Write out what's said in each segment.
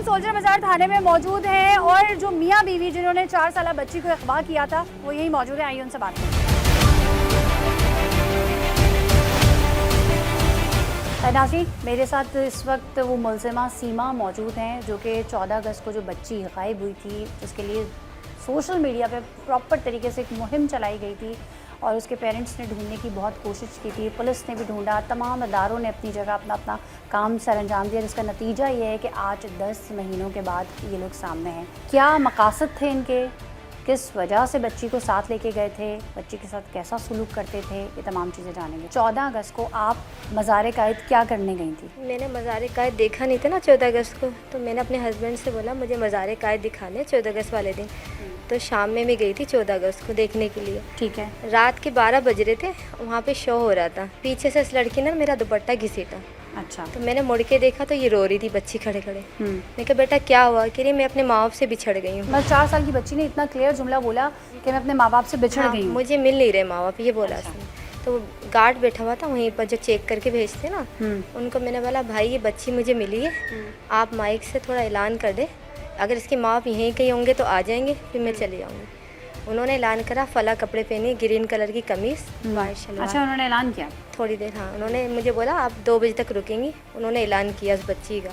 Soldier बाजार थाने में मौजूद हैं और जो मियाँ बीवी जिन्होंने 4 साल बच्ची को अगवा किया था वो यही मौजूद है। आइए उनसे बात करें। नाज़रीन, मेरे साथ इस वक्त वो मुलज़िमा सीमा मौजूद हैं जो कि 14 अगस्त को जो बच्ची गायब हुई थी, जिसके लिए सोशल मीडिया पे प्रॉपर तरीके से एक मुहिम चलाई गई थी और उसके पेरेंट्स ने ढूंढने की बहुत कोशिश की थी, पुलिस ने भी ढूंढा, तमाम अदारों ने अपनी जगह अपना अपना काम सर अंजाम दिया, जिसका नतीजा ये है कि आज 10 महीनों के बाद ये लोग सामने हैं। क्या मकासद थे इनके, किस वजह से बच्ची को साथ लेके गए थे, बच्ची के साथ कैसा सलूक करते थे, ये तमाम चीज़ें जानेंगे। 14 अगस्त को आप मज़ार-ए-कायद क्या करने गई थी? मैंने मज़ार-ए-कायद देखा नहीं था ना 14 अगस्त को, तो मैंने अपने हस्बैंड से बोला मुझे मज़ार-ए-कायद दिखाने 14 अगस्त वाले दिन। तो शाम में मैं गई थी 14 अगस्त को देखने के लिए। ठीक है। रात के 12 बज रहे थे, वहाँ पे शो हो रहा था। पीछे से इस लड़की ने मेरा दुपट्टा घिसेटा। अच्छा। तो मैंने मुड़ के देखा तो ये रो रही थी बच्ची खड़े खड़े। मैं कहा बेटा क्या हुआ? कह रही मैं अपने माँ बाप से बिछड़ गई हूँ। बस 4 साल की बच्ची ने इतना क्लियर जुमला बोला कि मैं अपने माँ बाप से बिछड़ गई हूँ। मुझे मिल नहीं रहे माँ बाप, ये बोला उसने। तो गार्ड बैठा हुआ था वहीं पर जो चेक करके भेजते ना, उनको मैंने बोला भाई ये बच्ची मुझे मिली है, आप माइक से थोड़ा ऐलान कर दे, अगर इसके माँ बाप यहीं कहीं होंगे तो आ जाएंगे, फिर मैं चले जाऊँगी। उन्होंने ऐलान करा, फला कपड़े पहने, ग्रीन कलर की कमीज़, वाइट शलवार। अच्छा, उन्होंने ऐलान किया? थोड़ी देर, हाँ। उन्होंने मुझे बोला आप 2 बजे तक रुकेंगी। उन्होंने ऐलान किया उस बच्ची का,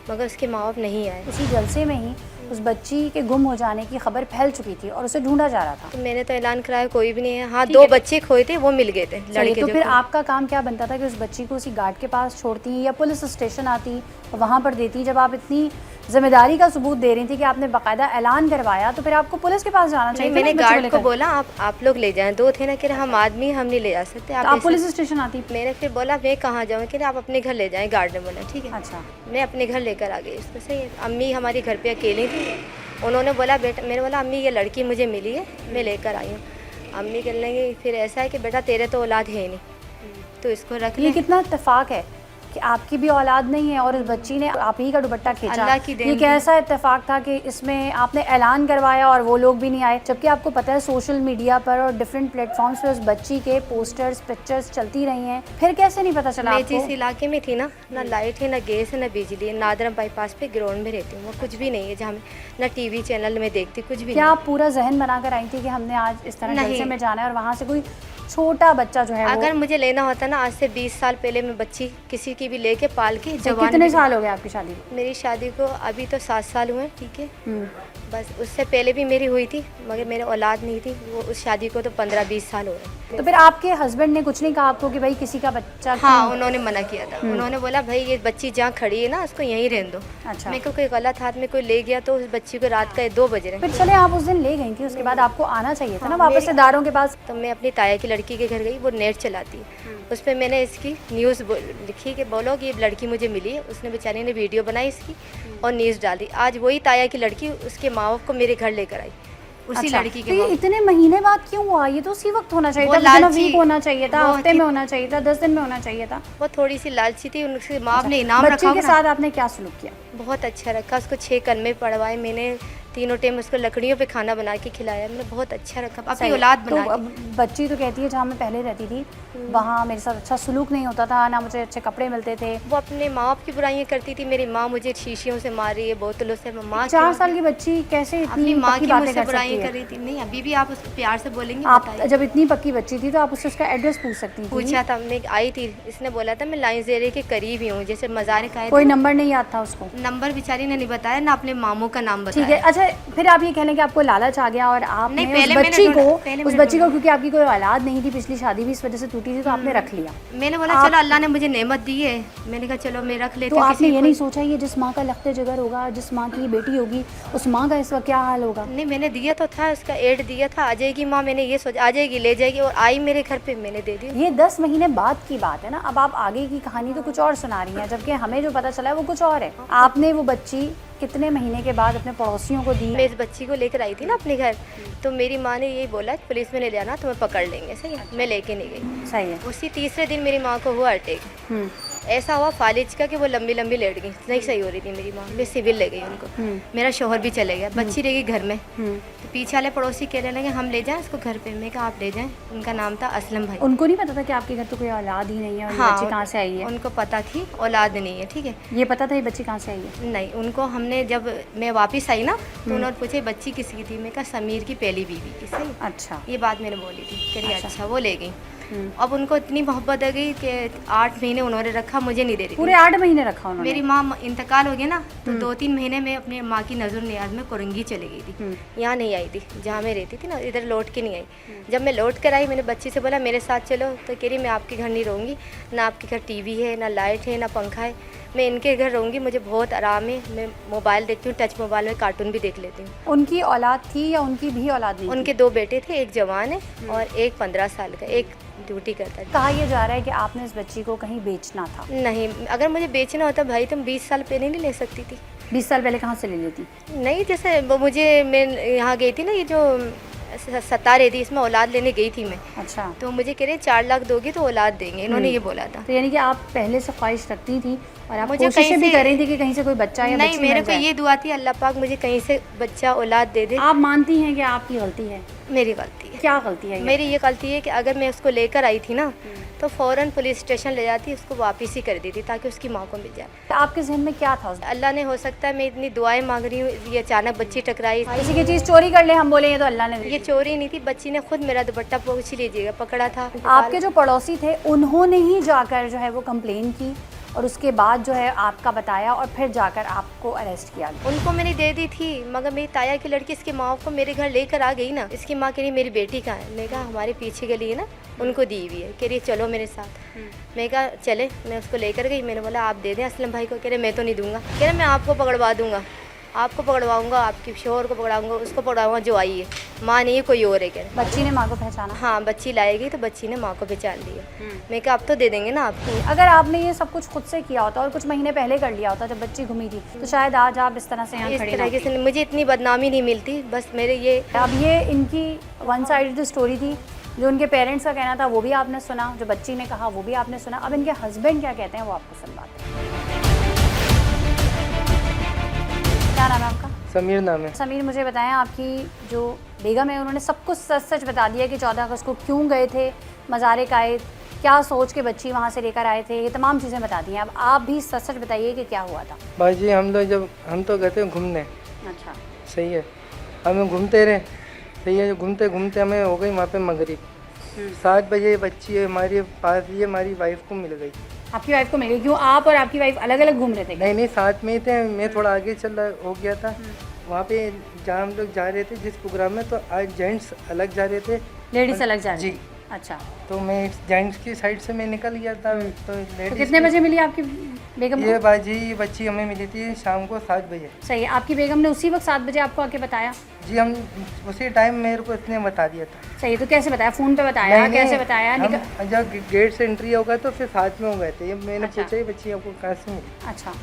मगर उसके माँ बाप नहीं आए। उसी जलसे में ही उस बच्ची के गुम हो जाने की खबर फैल चुकी थी और उसे ढूंढा जा रहा था। तो मैंने तो ऐलान कराया, कोई भी नहीं है। हाँ, 2 बच्चे खोए थे, वो मिल गए थे लड़के। तो फिर आपका काम क्या बनता था कि उस बच्ची को उसी गार्ड के पास छोड़ती या पुलिस स्टेशन आती और वहाँ पर देती? जब आप इतनी जिम्मेदारी का सबूत दे रही थी कि आपने बाकायदा ऐलान करवाया, तो फिर आपको पुलिस के पास जाना चाहिए। मैंने गार्ड को बोला आप लोग ले जाएं। 2 थे ना, कि हम आदमी हम नहीं ले जा सकते, आप पुलिस स्टेशन आती? मैंने फिर बोला मैं कहाँ जाऊँ, कि आप अपने घर ले जाएं। गार्ड ने बोला ठीक है। अच्छा। मैं अपने घर लेकर आ गई इसको। सही है। अम्मी हमारी घर पे अकेली थी। उन्होंने बोला बेटा, मैंने बोला अम्मी ये लड़की मुझे मिली है, मैं लेकर आई हूँ। अम्मी कहने लगी फिर ऐसा है कि बेटा तेरे तो औलाद है नहीं, तो इसको रख ले। ये कितना इत्तेफाक है कि आपकी भी औलाद नहीं है और इस बच्ची ने आप ही का दुपट्टा खींचा। अल्लाह की देन। ये कैसा इत्तेफाक था कि इसमें आपने ऐलान करवाया और वो लोग भी नहीं आए, जबकि आपको पता है सोशल मीडिया पर और डिफरेंट प्लेटफॉर्म्स पे उस बच्ची के पोस्टर्स पिक्चर्स चलती रही हैं, फिर कैसे नहीं पता चला? मैं जिस इलाके में थी ना लाइट है, ना गैस है, ना बिजली है। नादरम बाईपास पे ग्राउंड में रहती हूँ, वो कुछ भी नहीं है जहाँ ना टीवी चैनल में देखती, कुछ भी। क्या आप पूरा जहन बनाकर आई थी कि हमने आज इस तरह जलसे में जाना है और वहाँ से कोई छोटा बच्चा जो है अगर मुझे लेना होता ना आज से 20 साल पहले मैं बच्ची किसी की भी लेके पाल के जवान। कितने साल हो गए आपकी शादी? मेरी शादी को अभी तो 7 साल हुए। ठीक है। बस उससे पहले भी मेरी हुई थी, मगर मेरे औलाद नहीं थी। वो उस शादी को तो 15-20 साल हो रहे। तो फिर आपके हस्बैंड ने कुछ नहीं कहा आपको कि भाई किसी का बच्चा? हाँ, उन्होंने मना किया था। उन्होंने बोला भाई ये बच्ची जहाँ खड़ी है ना उसको यहीं रहने दो। अच्छा। मेरे को कोई गलत हाथ में कोई ले गया तो उस बच्ची को रात का 2 बज रहे। फिर चले आप उस दिन ले गई थी, उसके बाद आपको आना चाहिए था ना वापस इदारों के पास। तो मैं अपनी ताया की लड़की के घर गई, वो नेट चलाती है। उस पर मैंने इसकी न्यूज़ लिखी कि बोलो कि ये लड़की मुझे मिली है। उसने बेचारी ने वीडियो बनाई इसकी और न्यूज़ डाली। आज वही ताया की लड़की उसके माँ बाप को मेरे घर लेकर आई, उसी लड़की के। तो इतने महीने बाद क्यों हुआ? ये तो उसी वक्त होना चाहिए था, इतना वीक होना चाहिए था, हफ्ते में होना चाहिए था, 10 दिन में होना चाहिए था। वो थोड़ी सी लालची थी, उनके माँ बाप ने इनाम रखा। बच्ची के साथ आपने क्या सलूक किया? बहुत अच्छा रखा उसको, 6 कलमे पढ़वाए मैंने, तीनों टाइम उसको लकड़ियों पे खाना बना के खिलाया मैंने, बहुत अच्छा रखा। अपनी औलाद बना तो बच्ची तो कहती है जहाँ मैं पहले रहती थी वहाँ मेरे साथ अच्छा सलूक नहीं होता था, ना मुझे अच्छे कपड़े मिलते थे। वो अपने माँ बाप की बुराइयाँ करती थी। मेरी माँ मुझे शीशियों से मार रही है, बोतलों से। माँ 4 साल की बच्ची कैसे अपनी माँ की मुझसे बुराइयाँ कर रही थी? नहीं, अभी भी आप उसको प्यार से बोलेंगे। आप जब इतनी पक्की बच्ची थी तो आप उससे उसका एड्रेस पूछ सकती थी। पूछा था, मैं आई थी, इसने बोला था मैं लाइंस एरिया के करीब ही हूँ, जैसे मज़ार-ए-कायद। कोई नंबर नहीं याद था उसको? नंबर बेचारी ने नहीं बताया, ना अपने मामू का नाम बताया। ठीक है। अच्छा, फिर आप ये कहने कि आपको लालच आ गया और आपने उस बच्ची को क्योंकि आपकी कोई औलाद नहीं थी, पिछली शादी भी इस वजह से टूटी थी, तो आपने रख लिया। मैंने बोला चलो अल्लाह ने मुझे नेमत दी है, मैंने कहा चलो मैं रख लेती हूँ। तो आपने ये नहीं को... सोचा ये जिस माँ का लख्ते जिगर होगा, जिस माँ की बेटी होगी, उस माँ का इस वक्त क्या हाल होगा? नहीं, मैंने दिया तो था, उसका एड दिया था, आ जाएगी माँ। मैंने ये सोचा आ जाएगी, ले जाएगी, और आई मेरे घर पे, मैंने दे दी। ये 10 महीने बाद की बात है ना। अब आप आगे की कहानी तो कुछ और सुना रही हैं, जबकि हमें जो पता चला है वो कुछ और है। आपने वो बच्ची कितने महीने के बाद अपने पड़ोसियों को दी? मैं इस बच्ची को लेकर आई थी ना अपने घर, तो मेरी माँ ने यही बोला कि पुलिस में ले जाना, तुम्हें पकड़ लेंगे। सही है, मैं लेके नहीं गई। सही है। उसी तीसरे दिन मेरी माँ को हुआ अटैक। ऐसा हुआ फालिज का कि वो लंबी लंबी लेट गई, नहीं सही हो रही थी मेरी माँ, मैं सिविल ले गई उनको। मेरा शोहर भी चले गया, बच्ची रह गई घर में। तो पीछे वाले पड़ोसी कहने लगे हम ले जाएं इसको घर पे। मैं कहा आप ले जाएं। उनका नाम था असलम भाई। उनको नहीं पता था कि आपके घर तो कोई औलाद ही नहीं है और ये बच्ची कहाँ से आई है? उनको पता थी औलाद नहीं है, ठीक है। ये पता था ये बच्ची कहाँ से आई है? नहीं, उनको हमने जब मैं वापस आई ना तो उन्होंने पूछे बच्ची किसकी थी। मैं कहा समीर की पहली बीवी की। सही, अच्छा, ये बात मैंने बोली थी। कह रही अच्छा, वो ले गई। अब उनको इतनी मोहब्बत आ गई कि 8 महीने उन्होंने रखा, मुझे नहीं दे रही थी। पूरे 8 महीने रखा उन्होंने? मेरी माँ इंतकाल हो गया ना तो 2-3 महीने में अपने माँ की नज़र नियाज में कोरंगी चली गई थी। यहाँ नहीं आई थी जहाँ मैं रहती थी ना, इधर लौट के नहीं आई। जब मैं लौट कर आई मैंने बच्ची से बोला मेरे साथ चलो, तो कह रही मैं आपके घर नहीं रहूँगी, ना आपके घर टीवी है, ना लाइट है, ना पंखा है, मैं इनके घर रहूँगी, मुझे बहुत आराम है, मैं मोबाइल देखती हूँ, टच मोबाइल में कार्टून भी देख लेती हूँ। उनकी औलाद थी या उनकी भी औलाद नहीं? उनके 2 बेटे थे, एक जवान है और एक 15 साल का, एक ड्यूटी करता है। कहा यह जा रहा है कि आपने इस बच्ची को कहीं बेचना था? नहीं, अगर मुझे बेचना होता भाई तुम 20 साल पहले नहीं ले सकती थी। 20 साल पहले कहाँ से ले लेती? नहीं, जैसे मुझे मैं यहाँ गई थी ना, ये जो सता रही थी इसमें औलाद लेने गई थी मैं। अच्छा, तो मुझे कह रहे 4 लाख दोगी तो औलाद देंगे, इन्होंने ये बोला था। तो यानी कि आप पहले से ख्वाहिश रखती थी और आप मुझे कोशिशें भी कहीं से- कर रही थी कि कहीं से कोई बच्चा या नहीं, बच्ची मेरे मिल को जाए। ये दुआ थी अल्लाह पाक मुझे कहीं से बच्चा औलाद दे दे। आप मानती हैं कि आपकी गलती है? मेरी गलती है। क्या गलती है ये? मेरी ये गलती है कि अगर मैं उसको लेकर आई थी ना तो फ़ौरन पुलिस स्टेशन ले जाती, उसको वापस ही कर देती ताकि उसकी माँ को मिल जाए। आपके जहन में क्या था? अल्लाह ने, हो सकता है मैं इतनी दुआएं मांग रही हूँ, ये अचानक बच्ची टकराई। किसी की चीज़ चोरी कर ले हम बोले ये तो अल्लाह ने दे ये दी। चोरी नहीं थी, बच्ची ने खुद मेरा दुपट्टा पूछ लीजिएगा पकड़ा था। आपके जो पड़ोसी थे उन्होंने ही जाकर जो है वो कंप्लेन की और उसके बाद जो है आपका बताया और फिर जाकर आपको अरेस्ट किया गया। उनको मैंने दे दी थी, मगर मेरी ताया की लड़की इसकी माँ को मेरे घर लेकर आ गई ना। इसकी माँ कह रही मेरी बेटी कहाँ है? मैं कहा हमारे पीछे गली है ना, उनको दी हुई है। कह रही चलो मेरे साथ। मैं कहा चले, मैं उसको लेकर गई। मैंने बोला आप दे दें असलम भाई को। कह रहे मैं तो नहीं दूंगा। कह रहे मैं आपको पकड़वा दूंगा, आपको पकड़वाऊंगा, आपके शोहर को पकड़ाऊंगा, उसको पकड़ाऊंगा जो आई है। माँ नहीं है, कोई और है। कह रहे बच्ची ने माँ को पहचाना? हाँ, बच्ची लाएगी तो बच्ची ने माँ को पहचान लिया। मैं कहा अब तो दे देंगे ना आपको। अगर आपने ये सब कुछ खुद से किया होता और कुछ महीने पहले कर लिया होता जब बच्ची घूमी थी तो शायद आज आप इस तरह से यहाँ इस खड़ी ना तरीके होती। से मुझे इतनी बदनामी नहीं मिलती। बस मेरे ये अब ये इनकी वन साइडेड स्टोरी थी। जो उनके पेरेंट्स का कहना था वो भी आपने सुना, जो बच्ची ने कहा वो भी आपने सुना। अब इनके हस्बैंड क्या कहते हैं वो आपको सुनवाते हैं। क्या नाम है आपका? समीर नाम है। समीर, मुझे बताएं आपकी जो बेगम है उन्होंने सब कुछ सच सच बता दिया कि 14 अगस्त को क्यों गए थे मज़ार कायद, क्या सोच के बच्ची वहाँ से लेकर आए थे, ये तमाम चीज़ें बता दी हैं। अब आप भी सच सच बताइए कि क्या हुआ था। भाई हम तो गए थे घूमने। अच्छा, सही है, हमें घूमते रहे। सही है, घूमते घूमते हमें हो गई वहाँ पे मगरिब। 7 बजे बच्ची हमारे पास, ये हमारी वाइफ को मिल गई। आपकी वाइफ को मिल गई? क्यों, आप और आपकी वाइफ अलग अलग घूम रहे थे? नहीं, साथ में ही थे। मैं थोड़ा आगे हो गया था वहाँ पे जहाँ हम लोग जा रहे थे जिस प्रोग्राम में, तो आज जेंट्स अलग जा रहे थे, लेडीज अलग जा रही जी। थी? अच्छा, तो मैं जेंट्स की साइड से मैं निकल गया था। तो तो लेडीज कितने बजे मिली आपकी बेगम ये को? बाजी बच्ची हमें मिली थी शाम को 7 बजे। सही है, आपकी बेगम ने उसी वक्त 7 बजे आपको आके बताया? जी, हम उसी टाइम मेरे को इतने बता दिया था। सही है, तो कैसे बताया? फ़ोन पे बताया? नहीं, कैसे नहीं, बताया? हम जब गेट से एंट्री होगा तो फिर साथ में हो गए थे। ये मैंने अच्छा। पूछा ही बच्ची आपको कहाँ से मिली? अच्छा,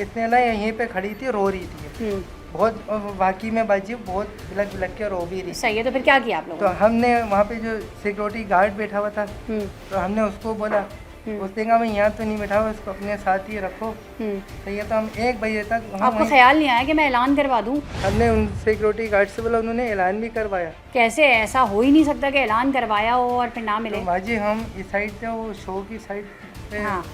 इतने ना यहीं पे खड़ी थी, रो रही थी बहुत, और बाकी में बाजी बहुत बिलक बिलक के रो भी रही। सही है, तो फिर क्या किया आप तो लोगों हमने वहाँ पे जो सिक्योरिटी गार्ड बैठा हुआ था, ने? तो हमने उसको बोला, उसने कहा मैं यहाँ तो नहीं बैठा हुआ, इसको अपने साथ ही रखो। सही है, तो हम 1 बजे तक आपको ख्याल नहीं आया कि मैं ऐलान करवा दूं? हमने उन सिक्योरिटी गार्ड से बोला, उन्होंने ऐलान भी करवाया। कैसे? ऐसा हो ही नहीं सकता कि ऐलान करवाया हो और फिर ना मिले। तो बाजी हम इस साइड थे, वो शो की साइड पे, हाँ,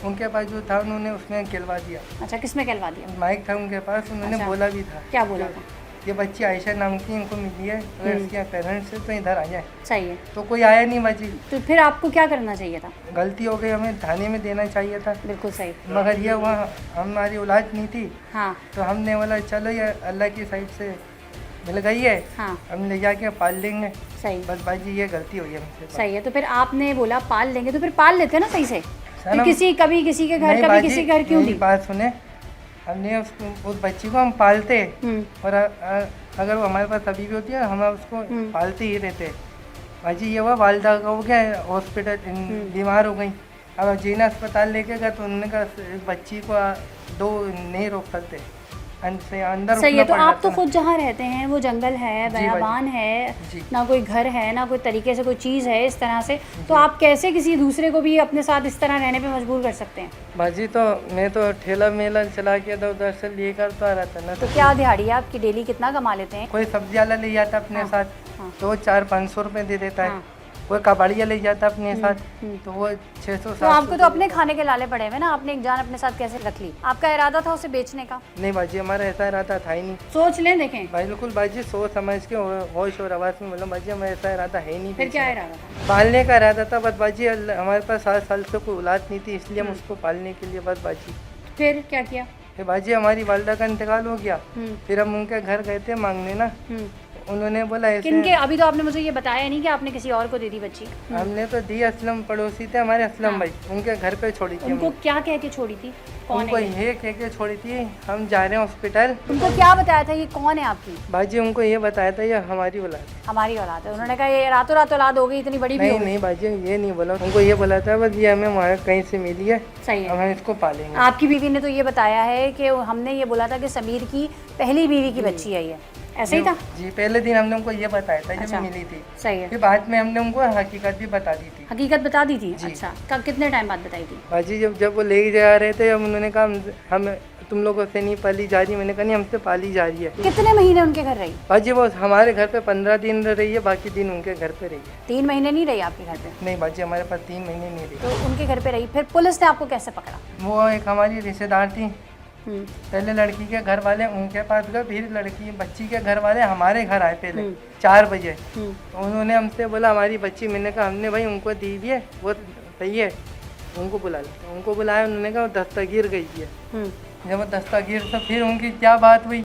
उनके पास जो था उन्होंने उसमें गिलवा दिया। अच्छा, किसमें कहलवा दिया? माइक था उनके पास, उन्होंने अच्छा। बोला भी था। क्या बोला था? ये बच्ची आयशा नाम की इनको मिली है, अगर इसके पेरेंट्स से तो इधर आ जाए। सही है, तो कोई आया नहीं बाजी। तो फिर आपको क्या करना चाहिए था? गलती हो गई, हमें थाने में देना चाहिए था। बिल्कुल सही। मगर ये वहाँ हमारी औलाद नहीं थी, हाँ तो हमने बोला चलो ये अल्लाह की साइड से मिल गई है, हाँ, हम ले जाके पाल लेंगे। सही बस बाजी ये गलती हुई है हमसे। सही है, तो फिर आपने बोला पाल लेंगे, तो फिर पाल लेते ना सही से। फिर सनम, कभी किसी के घर, नहीं कभी बाजी, किसी के घर क्यों मेरी थी? बात सुने, हमने उस बच्ची को हम पालते, और अगर वो हमारे पास अभी भी होती है हम उसको पालते ही रहते। बाजी ये हुआ वालदा का हो गया हॉस्पिटल, बीमार हो गई। अब जीना अस्पताल लेके गए तो उन्होंने कहा इस बच्ची को 2 नहीं रोक सकते, अंदर सही है। उठना तो पड़ आप जाता तो ना। खुद जहाँ रहते हैं वो जंगल है, जी बयाबान है, जी। ना कोई घर है, ना कोई तरीके से कोई चीज़ है इस तरह से, तो आप कैसे किसी दूसरे को भी अपने साथ इस तरह रहने पे मजबूर कर सकते हैं? बाजी तो मैं तो ठेला मेला चला के तो उधर से लेकर तो आ रहा था ना। तो क्या दिहाड़ी है आपकी, डेली कितना कमा लेते हैं? कोई सब्जी वाला ले जाता अपने हाँ, साथ हाँ। तो वो 400-500 रुपये दे देता है। हाँ। कोई कबाड़िया ले जाता अपने साथ तो वो 600-700 तो आपको तो अपने खाने के लाले पड़े हुए ना, आपने एक जान अपने साथ कैसे रख ली? आपका इरादा था उसे बेचने का? नहीं बाजी, हमारा ऐसा इरादा था ही नहीं। सोच लें, देखें भाई बिल्कुल बाजी, सोच समझ के होश और आवाज़ में बोला बाजी, हमारा ऐसा इरादा है ही नहीं। फिर क्या बेचने इरादा था? का। पालने का इरादा था बस बाजी, हमारे पास 7 साल से कोई औलाद नहीं थी, इसलिए हम उसको पालने के लिए बस बाजी। फिर क्या किया? फिर बाजी हमारी वालदा का इंतकाल हो गया, हम्म। फिर हम उनके घर गए थे मांगने ना, उन्होंने बोला ऐसे। किनके? अभी तो आपने मुझे ये बताया नहीं कि आपने किसी और को दे दी बच्ची। हमने तो दी, असलम पड़ोसी थे हमारे, असलम हाँ। भाई, उनके घर पे छोड़ी थी उनको हमने। क्या कह के छोड़ी थी? कौन उनको है ये? ये कह के छोड़ी थी हम जा रहे हैं हॉस्पिटल। उनको क्या बताया था ये कौन है आपकी? बाजी उनको ये बताया था ये हमारी औलाद है। हमारी औलाद है। उन्होंने कहा ये रातों रात औलाद हो गई, इतनी बड़ी भी हो नहीं गई। नहीं बाजी, ये नहीं बोला, उनको ये बोला था बस ये हमें वहाँ कहीं से मिली है, सही अब है। हम इसको पालेंगे। आपकी बीवी ने तो ये बताया है कि हमने ये बोला था कि समीर की पहली बीवी की बच्ची है ये, ऐसे ही था? जी, पहले दिन हमने उनको ये बताया था जब अच्छा। मिली थी, सही है। फिर बाद में हमने उनको हकीकत भी बता दी थी। हकीकत बता दी थी? जी। अच्छा, कब, कितने टाइम बाद बताई थी? बाजी जब वो ले जा रहे थे, जब उन्होंने कहा हम तुम लोगों से नहीं पाली जा रही, मैंने कहा नहीं हमसे पाली जा रही है। कितने महीने उनके घर रही? बाजी वो हमारे घर पे 15 दिन रही है, बाकी दिन उनके घर पे रही है। 3 महीने नहीं रही आपके घर पे? नहीं बाजी, हमारे पास 3 महीने नहीं रही। तो उनके घर पे रही, फिर पुलिस ने आपको कैसे पकड़ा? वो एक हमारी रिश्तेदार थी, हम्म, पहले लड़की के घर वाले उनके पास गए, फिर लड़की बच्ची के घर वाले हमारे घर आए पहले 4 बजे। तो उन्होंने हमसे बोला हमारी बच्ची, मैंने कहा हमने भाई उनको दी भी है, वो सही है, उनको बुला लो। उनको बुलाया, उन्होंने कहा वो दस्तगीर गई है। जब वो दस्तगीर तो फिर उनकी क्या बात हुई,